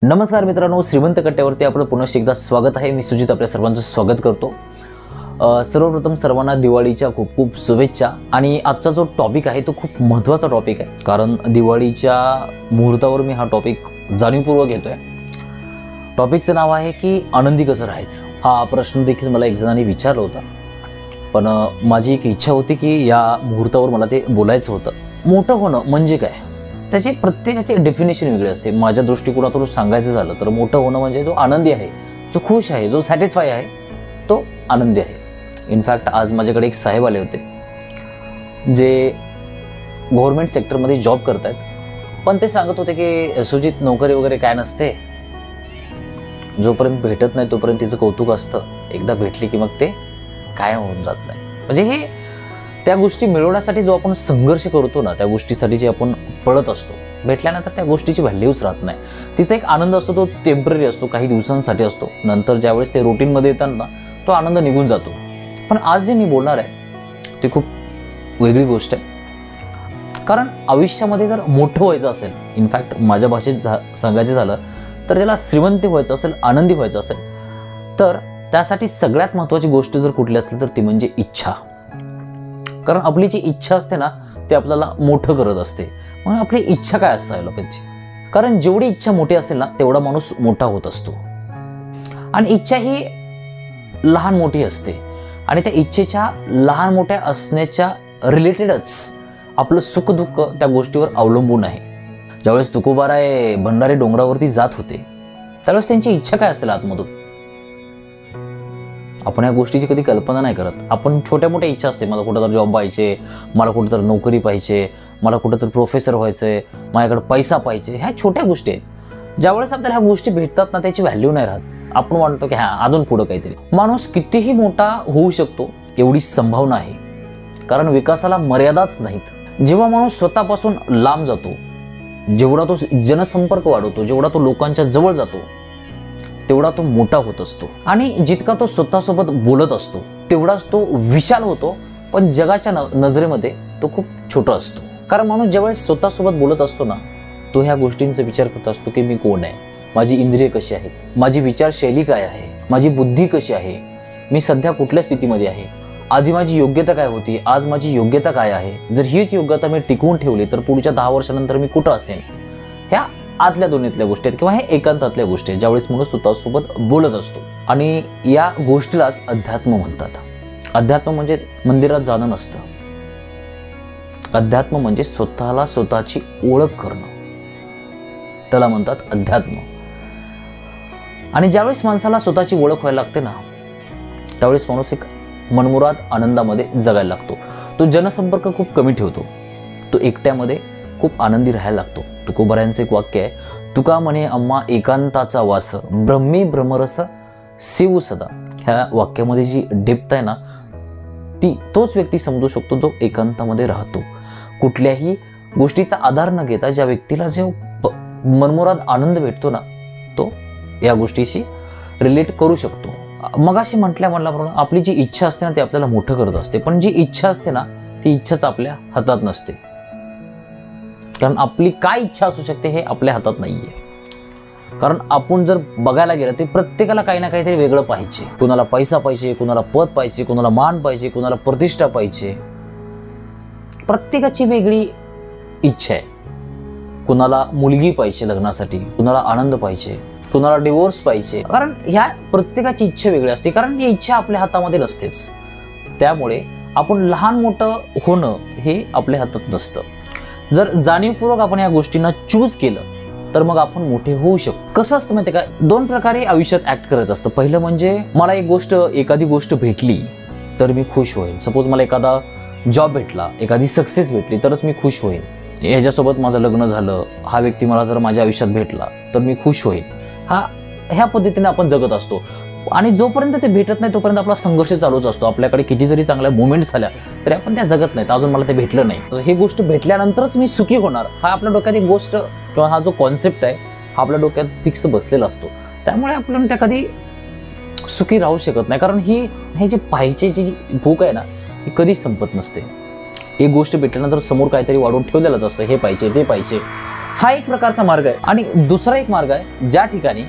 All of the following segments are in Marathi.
नमस्कार मित्रांनो, श्रीमंत कट्ट्यावरती आपलं पुन्हा एकदा स्वागत आहे. मी सुजित आपल्या सर्वांचं स्वागत करतो. सर्वप्रथम सर्वांना दिवाळीच्या खूप खूप शुभेच्छा. आणि आजचा जो टॉपिक आहे तो खूप महत्त्वाचा टॉपिक आहे, कारण दिवाळीच्या मुहूर्तावर मी हा टॉपिक जाणीवपूर्वक घेतोय. टॉपिकचं नाव आहे की आनंदी कसं राहायचं. हा प्रश्न देखील मला एक जणांनी विचारला होता, पण माझी एक इच्छा होती की या मुहूर्तावर मला ते बोलायचं होतं. मोठं होणं म्हणजे काय, त्याची प्रत्येकाची डेफिनेशन वेगळी असते. माझ्या दृष्टिकोनातून सांगायचं झालं तर मोठं होणं म्हणजे जो आनंदी आहे, जो खुश आहे, जो सॅटिस्फाय आहे, तो आनंदी आहे. इनफॅक्ट आज माझ्याकडे एक साहेब आले होते जे गव्हर्नमेंट सेक्टरमध्ये जॉब करत आहेत, पण ते सांगत होते की सुजित, नोकरी वगैरे काय नसते, जोपर्यंत भेटत नाही तोपर्यंत तिचं कौतुक असतं, एकदा भेटली की मग ते कायम होऊन जात नाही. म्हणजे हे त्या गोष्टी मिळवण्यासाठी जो आपण संघर्ष करतो ना, त्या गोष्टीसाठी जे आपण पळत असतो, भेटल्यानंतर त्या गोष्टीची व्हॅल्यूच राहत नाही. तिचा एक आनंद असतो, तो टेम्पररी असतो, काही दिवसांसाठी असतो. नंतर ज्यावेळेस ते रुटीनमध्ये येतात ना, तो आनंद निघून जातो. पण आज जे मी बोलणार आहे ते खूप वेगळी गोष्ट आहे. कारण आयुष्यामध्ये जर मोठं व्हायचं असेल, इनफॅक्ट माझ्या भाषेत सांगायचं झालं तर ज्याला श्रीमंत व्हायचं असेल, आनंदी व्हायचं असेल, तर त्यासाठी सगळ्यात महत्त्वाची गोष्ट जर कुठली असेल तर ती म्हणजे इच्छा. कारण आपली जी इच्छा असते ना, ते आपल्याला मोठं करत असते. म्हणून आपली इच्छा काय असायला पाहिजे, कारण जेवढी इच्छा मोठी असेल ना, तेवढा माणूस मोठा होत असतो. आणि इच्छा ही लहान मोठी असते, आणि त्या इच्छेच्या लहान मोठ्या असण्याच्या रिलेटेडच आपलं सुखदुःख त्या गोष्टीवर अवलंबून आहे. ज्यावेळेस तुकोबाराय भंडारी डोंगरावरती जात होते, त्यावेळेस त्यांची इच्छा काय असेल आतमधून, आपण या गोष्टीची कधी कल्पना नाही करत. आपण छोट्या मोठ्या इच्छा असते, मला कुठं तर जॉब पाहिजे, मला कुठं तर नोकरी पाहिजे, मला कुठं तर प्रोफेसर व्हायचं आहे, माझ्याकडे पैसा पाहिजे. ह्या छोट्या गोष्टी आहेत. ज्यावेळेस आपल्याला ह्या गोष्टी भेटतात ना, त्याची व्हॅल्यू नाही राहत. आपण म्हणतो की अजून पुढं काहीतरी. माणूस कितीही मोठा होऊ शकतो एवढी संभावना आहे, कारण विकासाला मर्यादाच नाहीत. जेव्हा माणूस स्वतःपासून लांब जातो, जेवढा तो जनसंपर्क वाढवतो, जेवढा तो लोकांच्या जवळ जातो, तेवढा तो मोठा होत असतो. आणि जितका तो स्वतःसोबत बोलत असतो तेवढाच तो विशाल होतो, पण जगाच्या नजरेमध्ये तो खूप छोटा असतो. कारण माणूस ज्यावेळेस स्वतःसोबत बोलत असतो ना, तो ह्या गोष्टींचा विचार करत असतो की मी कोण आहे, माझी इंद्रिय कशी आहेत, माझी विचारशैली काय आहे, माझी बुद्धी कशी आहे, मी सध्या कुठल्या स्थितीमध्ये आहे, आधी माझी योग्यता काय होती, आज माझी योग्यता काय आहे, जर हीच योग्यता मी टिकवून ठेवली तर पुढच्या 10 वर्षानंतर मी कुठं असेन. ह्या आतल्या दोन्हीतल्या गोष्टी आहेत, किंवा हे एकांतातल्या गोष्टी आहेत, ज्यावेळेस माणूस स्वतःसोबत बोलत असतो. आणि या गोष्टीलाच अध्यात्म म्हणतात. अध्यात्म म्हणजे मंदिरात जाणं नसतं. अध्यात्म म्हणजे स्वतःला स्वतःची ओळख करणं, त्याला म्हणतात अध्यात्म. आणि ज्यावेळेस माणसाला स्वतःची ओळख व्हायला लागते ना, त्यावेळेस माणूस एक मनमुराद आनंदामध्ये जगायला लागतो. तो जनसंपर्क खूप कमी ठेवतो, तो एकट्यामध्ये खूप आनंदी राहायला लागतो. तुकोबारायांचं एक वाक्य आहे, तुका म्हणे अम्मा एकांताचा वास, ब्रह्मी भ्रमरस शिव सदा. ह्या वाक्यामध्ये जी डेप्थ आहे ना, तोच व्यक्ती समजू शकतो जो एकांतामध्ये राहतो. कुठल्याही गोष्टीचा आधार न घेता ज्या व्यक्तीला जो मनमुराद आनंद भेटतो ना, तो या गोष्टीशी रिलेट करू शकतो. मगाशी म्हटल्याप्रमाणे आपली जी इच्छा असते ना, ती आपल्याला मोठं करत असते. पण जी इच्छा असते ना, ती इच्छाच आपल्या हातात नसते. कारण आपली काय इच्छा असू शकते हे आपल्या हातात नाहीये. कारण आपण जर बघायला गेलं तर प्रत्येकाला काही ना काहीतरी वेगळं पाहिजे. कुणाला पैसा पाहिजे, कुणाला पद पाहिजे, कुणाला मान पाहिजे, कुणाला प्रतिष्ठा पाहिजे. प्रत्येकाची वेगळी इच्छा आहे. कुणाला मुलगी पाहिजे लग्नासाठी, कुणाला आनंद पाहिजे, कुणाला डिवोर्स पाहिजे. कारण ह्या प्रत्येकाची इच्छा वेगळी असते, कारण ती इच्छा आपल्या हातामध्ये नसतेच. त्यामुळे आपण लहान मोठं होणं हे आपल्या हातात नसतं. जर जाणीवपूर्वक आपण या गोष्टींना चूज केलं तर मग आपण मोठे होऊ शकतो. कसं असतं माहिती आहे का, 2 प्रकारे आयुष्यात ऍक्ट करायचं असतं. पहिलं म्हणजे मला एखादी गोष्ट भेटली तर मी खुश होईल. सपोज मला एखादा जॉब भेटला, एखादी सक्सेस भेटली तरच मी खुश होईल. ह्याच्यासोबत माझं लग्न झालं, हा व्यक्ती मला जर माझ्या आयुष्यात भेटला तर मी खुश होईल. ह्या पद्धतीने आपण जगत असतो. आणि जोपर्यंत ते भेटत नाही तोपर्यंत आपला संघर्ष चालूच असतो. आपल्याकडे किती जरी चांगल्या मुवमेंट्स झाल्या तरी आपण त्या जगत नाहीत, अजून मला ते भेटलं नाही, तर ही गोष्ट भेटल्यानंतरच मी सुखी होणार, हा आपल्या डोक्यात एक गोष्ट किंवा हा जो कॉन्सेप्ट आहे हा आपल्या डोक्यात फिक्स बसलेला असतो. त्यामुळे आपण त्या कधी सुखी राहू शकत नाही. कारण हे जे पाहिजे जी भूक आहे ना, ही कधीच संपत नसते. एक गोष्ट भेटल्यानंतर समोर काहीतरी वाढवून ठेवलेलंच असतं, हे पाहिजे ते पाहिजे. हा एक प्रकारचा मार्ग आहे. आणि दुसरा एक मार्ग आहे ज्या ठिकाणी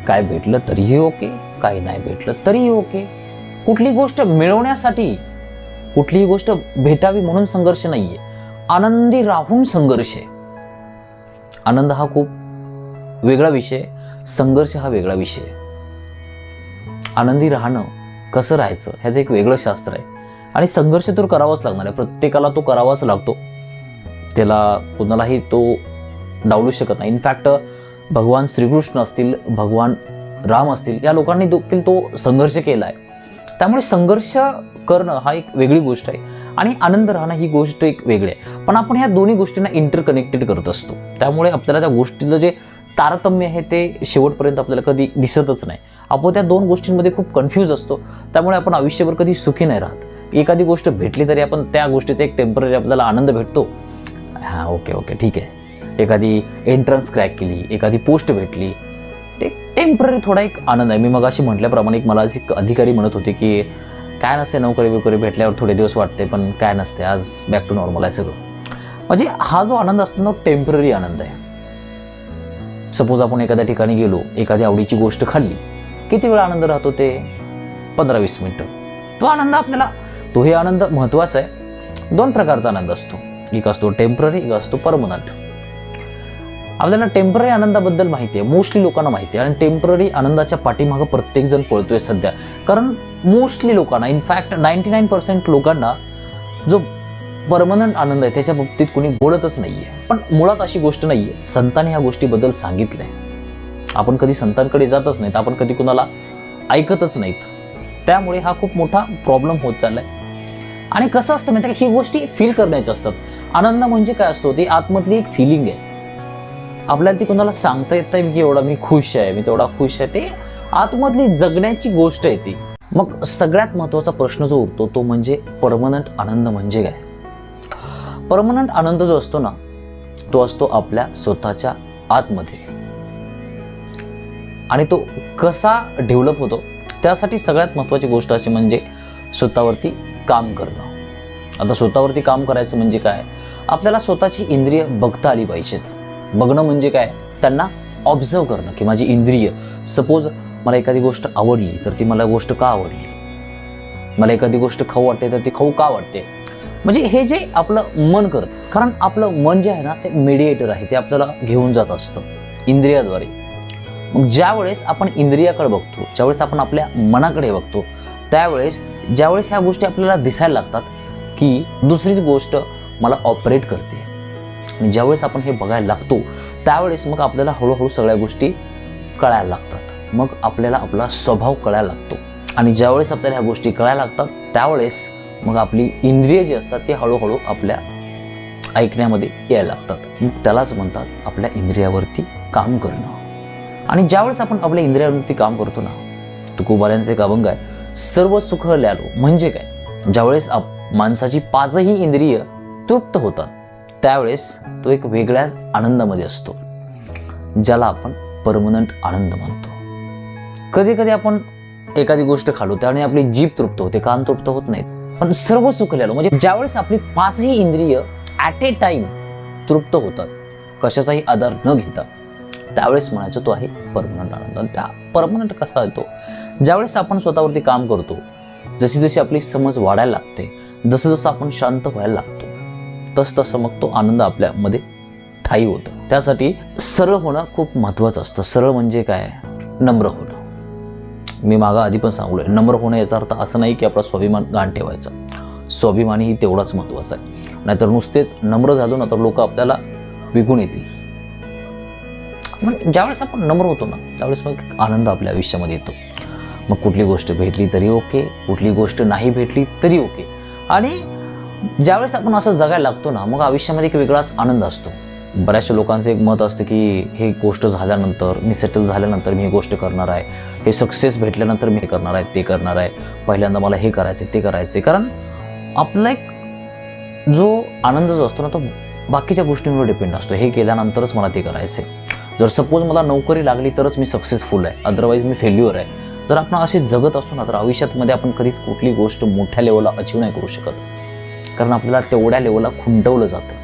काय भेटलं तरीही ओके, काय नाही भेटलं तरीही ओके. कुठली गोष्ट मिळवण्यासाठी, कुठलीही गोष्ट भेटावी म्हणून संघर्ष नाहीये, आनंदी राहून संघर्ष आहे. आनंद हा खूप वेगळा विषय, संघर्ष हा वेगळा विषय. आनंदी राहणं, कसं राहायचं ह्याचं एक वेगळं शास्त्र आहे. आणि संघर्ष तर करावाच लागणार आहे, प्रत्येकाला तो करावाच लागतो. त्याला कोणालाही तो डावलू शकत नाही. इनफॅक्ट भगवान श्रीकृष्ण असतील, भगवान राम असतील, या लोकांनी देखील तो संघर्ष केला आहे. त्यामुळे संघर्ष करणं हा एक वेगळी गोष्ट आहे आणि आनंद राहणं ही गोष्ट एक वेगळी आहे. पण आपण ह्या दोन्ही गोष्टींना इंटरकनेक्टेड करत असतो. त्यामुळे आपल्याला त्या गोष्टीचं जे तारतम्य आहे ते शेवटपर्यंत आपल्याला कधी दिसतच नाही. आपण त्या दोन गोष्टींमध्ये खूप कन्फ्यूज असतो. त्यामुळे आपण आयुष्यभर कधी सुखी नाही राहत. एखादी गोष्ट भेटली तरी आपण त्या गोष्टीचा एक टेम्पररी आपल्याला आनंद भेटतो. हां, ओके ठीक आहे. एखादी एंट्रन्स क्रॅक केली, एखादी पोस्ट भेटली, ते टेम्पररी थोडा एक आनंद आहे. मी मगाशी म्हटल्याप्रमाणे एक मला एक अधिकारी म्हणत होते की काय नसते, नोकरी भेटल्यावर थोडे दिवस वाटते, पण काय नसते, आज बॅक टू नॉर्मल आहे सगळं. म्हणजे हा जो आनंद असतो ना, टेम्पररी आनंद आहे. सपोज आपण एखाद्या ठिकाणी गेलो, एखादी आवडीची गोष्ट खाल्ली, किती वेळ आनंद राहतो? ते 15-20 मिनिटं. तो आनंद आपल्याला, तोही आनंद महत्त्वाचा आहे. दोन प्रकारचा आनंद असतो, एक असतो टेम्पररी, एक असतो परमनंट. आपल्याला टेम्पररी आनंदाबद्दल माहिती आहे, मोस्टली लोकांना माहिती आहे. आणि टेम्पररी आनंदाच्या पाठीमागं प्रत्येकजण पळतोय सध्या. कारण मोस्टली लोकांना, इनफॅक्ट 99% लोकांना जो परमनंट आनंद आहे त्याच्या बाबतीत कोणी बोलतच नाहीये. पण मुळात अशी गोष्ट नाहीये. संतांनी ह्या गोष्टीबद्दल सांगितलंय. आपण कधी संतांकडे जातच नाहीत, आपण कधी कुणाला ऐकतच नाहीत. त्यामुळे हा खूप मोठा प्रॉब्लेम होत चाललाय. आणि कसं असतं माहिती आहे का, ही गोष्टी फील करण्याच्या असतात. आनंद म्हणजे काय असतो? ती आतमधली एक फिलिंग आहे. आपल्याला ती कोणाला सांगता येत नाही की एवढा मी खुश आहे, मी तेवढा खुश आहे. ते आतमधली जगण्याची गोष्ट आहे ती. मग सगळ्यात महत्त्वाचा प्रश्न जो उरतो तो म्हणजे परमनंट आनंद म्हणजे काय? परमनंट आनंद जो असतो ना, तो असतो आपल्या स्वतःच्या आतमध्ये. आणि तो कसा डेव्हलप होतो? त्यासाठी सगळ्यात महत्त्वाची गोष्ट अशी म्हणजे स्वतःवरती काम करणं. आता स्वतःवरती काम करायचं म्हणजे काय? आपल्याला स्वतःची इंद्रिय बघता आली पाहिजेत. बघणं म्हणजे काय? त्यांना ऑब्झर्व करणं की माझी इंद्रिय, सपोज मला एखादी गोष्ट आवडली तर ती मला गोष्ट का आवडली, मला एखादी गोष्ट खाऊ वाटते तर ती खाऊ का वाटते. म्हणजे हे जे आपलं मन करतं, कारण आपलं मन जे आहे ना ते मीडिएटर आहे, ते आपल्याला घेऊन जात असतं इंद्रियाद्वारे. मग ज्या वेळेस आपण इंद्रियाकडे बघतो, ज्यावेळेस आपण आपल्या मनाकडे बघतो, त्यावेळेस ज्यावेळेस ह्या गोष्टी आपल्याला दिसायला लागतात की दुसरी गोष्ट मला ऑपरेट करते, आणि ज्यावेळेस आपण हे बघायला लागतो त्यावेळेस मग आपल्याला हळूहळू सगळ्या गोष्टी कळायला लागतात. मग आपल्याला आपला स्वभाव कळायला लागतो. आणि ज्यावेळेस आपल्याला ह्या गोष्टी कळायला लागतात त्यावेळेस मग आपली इंद्रिय जी असतात ती हळूहळू आपल्या ऐकण्यामध्ये यायला लागतात. मग त्यालाच म्हणतात आपल्या इंद्रियावरती काम करणं. आणि ज्यावेळेस आपण आपल्या इंद्रियावरती काम करतो ना, तुकोबाऱ्यांचे एक अभंग आहे, सर्व सुख ल्यालो. म्हणजे काय? ज्यावेळेस माणसाची 5ही इंद्रिय तृप्त होतात त्यावेळेस तो एक वेगळ्याच आनंदामध्ये असतो, ज्याला आपण परमनंट आनंद म्हणतो. कधी कधी आपण एखादी गोष्ट खालो त्याने आपली जीभ तृप्त होते, कान तृप्त होत नाहीत. पण सर्व सुख ल्यालो म्हणजे ज्यावेळेस आपली 5ही इंद्रिय ॲट ए टाइम तृप्त होतात, कशाचाही आधार न घेता, त्यावेळेस म्हणायचं तो आहे परमनंट आनंद. आणि त्या परमनंट कसा येतो? ज्यावेळेस आपण स्वतःवरती काम करतो, जशी जशी आपली समज वाढायला लागते, जसं जसं आपण शांत व्हायला लागतो, तसं मग तो आनंद आपल्यामध्ये ठायी होतो. त्यासाठी सरळ होणं खूप महत्त्वाचं असतं. सरळ म्हणजे काय? नम्र होणं. मी मागं आधी पण सांगलोय, नम्र होणं याचा अर्थ असं नाही की आपला स्वाभिमान गहाण ठेवायचा. स्वाभिमानही तेवढाच महत्त्वाचा आहे. नाहीतर नुसतेच नम्र झालो ना तर लोक आपल्याला विकून येतील. मग ज्यावेळेस आपण नम्र होतो ना त्यावेळेस मग आनंद आपल्या आयुष्यामध्ये येतो. मग कुठली गोष्ट भेटली तरी ओके, कुठली गोष्ट नाही भेटली तरी ओके. आणि ज्यावेळेस आपण असं जगायला लागतो ना मग आयुष्यामध्ये एक वेगळाच आनंद असतो. बऱ्याचशा लोकांचं एक मत असतं की हे गोष्ट झाल्यानंतर, मी सेटल झाल्यानंतर मी ही गोष्ट करणार आहे, हे सक्सेस भेटल्यानंतर मी हे करणार आहे, ते करणार आहे, पहिल्यांदा मला हे करायचं ते करायचं. कारण आपला एक जो आनंद जो असतो ना तो बाकीच्या गोष्टींवर डिपेंड असतो. हे केल्यानंतरच मला ते करायचं आहे. जर सपोज मला नोकरी लागली तरच मी सक्सेसफुल आहे, अदरवाईज मी फेल्युअर आहे. जर आपण असे जगत असू ना तर आयुष्यामध्ये आपण कधीच कुठली गोष्ट मोठ्या लेवलला अचीव नाही करू शकत, कारण आपल्याला तेवढ्या लेवलला खुंटवलं जातं.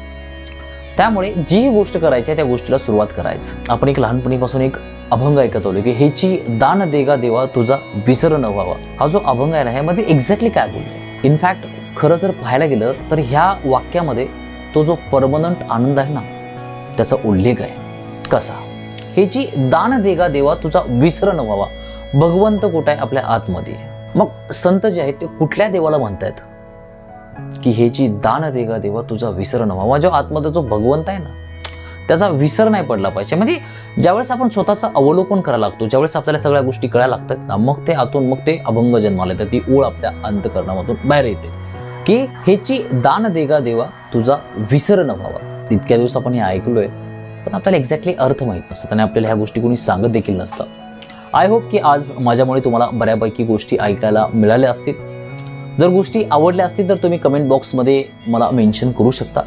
त्यामुळे जी गोष्ट करायची आहे त्या गोष्टीला सुरुवात करायचं. आपण एक लहानपणीपासून एक अभंग ऐकत आलो की हेची दान देगा देवा तुझा विसर न व्हावा. हा जो अभंग आहे ना, ह्यामध्ये एक्झॅक्टली काय बोलतोय? इनफॅक्ट खरं जर पाहायला गेलं तर ह्या वाक्यामध्ये तो जो परमनंट आनंद आहे ना, त्याचा उल्लेख आहे. कसा? हेची दान देगा देवा तुझा विसर न व्हावा. भगवंत कुठे आहे? आपल्या आतमध्ये. मग संत जे आहेत ते कुठल्या देवाला म्हणतायत की हेची दान देगा देवा तुझा विसर न व्हावा? जो आतमध्ये जो भगवंत आहे ना, त्याचा विसर नाही पडला पाहिजे. म्हणजे ज्यावेळेस आपण स्वतःचं अवलोकन करायला लागतो, ज्यावेळेस आपल्याला सगळ्या गोष्टी कळायला लागतात ना, मग ते आतून मग ते अभंग जन्माला येतात. ती ओळ आपल्या अंतःकरणामधून बाहेर येते की हेची दान देगा देवा तुझा विसर न व्हावा. इतक्या दिवस आपण हे ऐकलोय, पण आपल्याला एक्झॅक्टली अर्थ माहीत नसतात आणि आपल्याला ह्या गोष्टी कोणी सांगत देखील नसतं. आय होप की आज माझ्यामुळे तुम्हाला बऱ्यापैकी गोष्टी ऐकायला मिळाल्या असतील. जर गोष्टी आवडल्या असतील तर तुम्ही कमेंट बॉक्समध्ये मला मेन्शन करू शकता.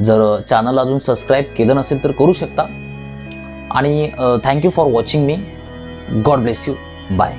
जर चॅनल अजून सबस्क्राईब केलं नसेल तर करू शकता. आणि थँक्यू फॉर वॉचिंग मी. God bless you. बाय.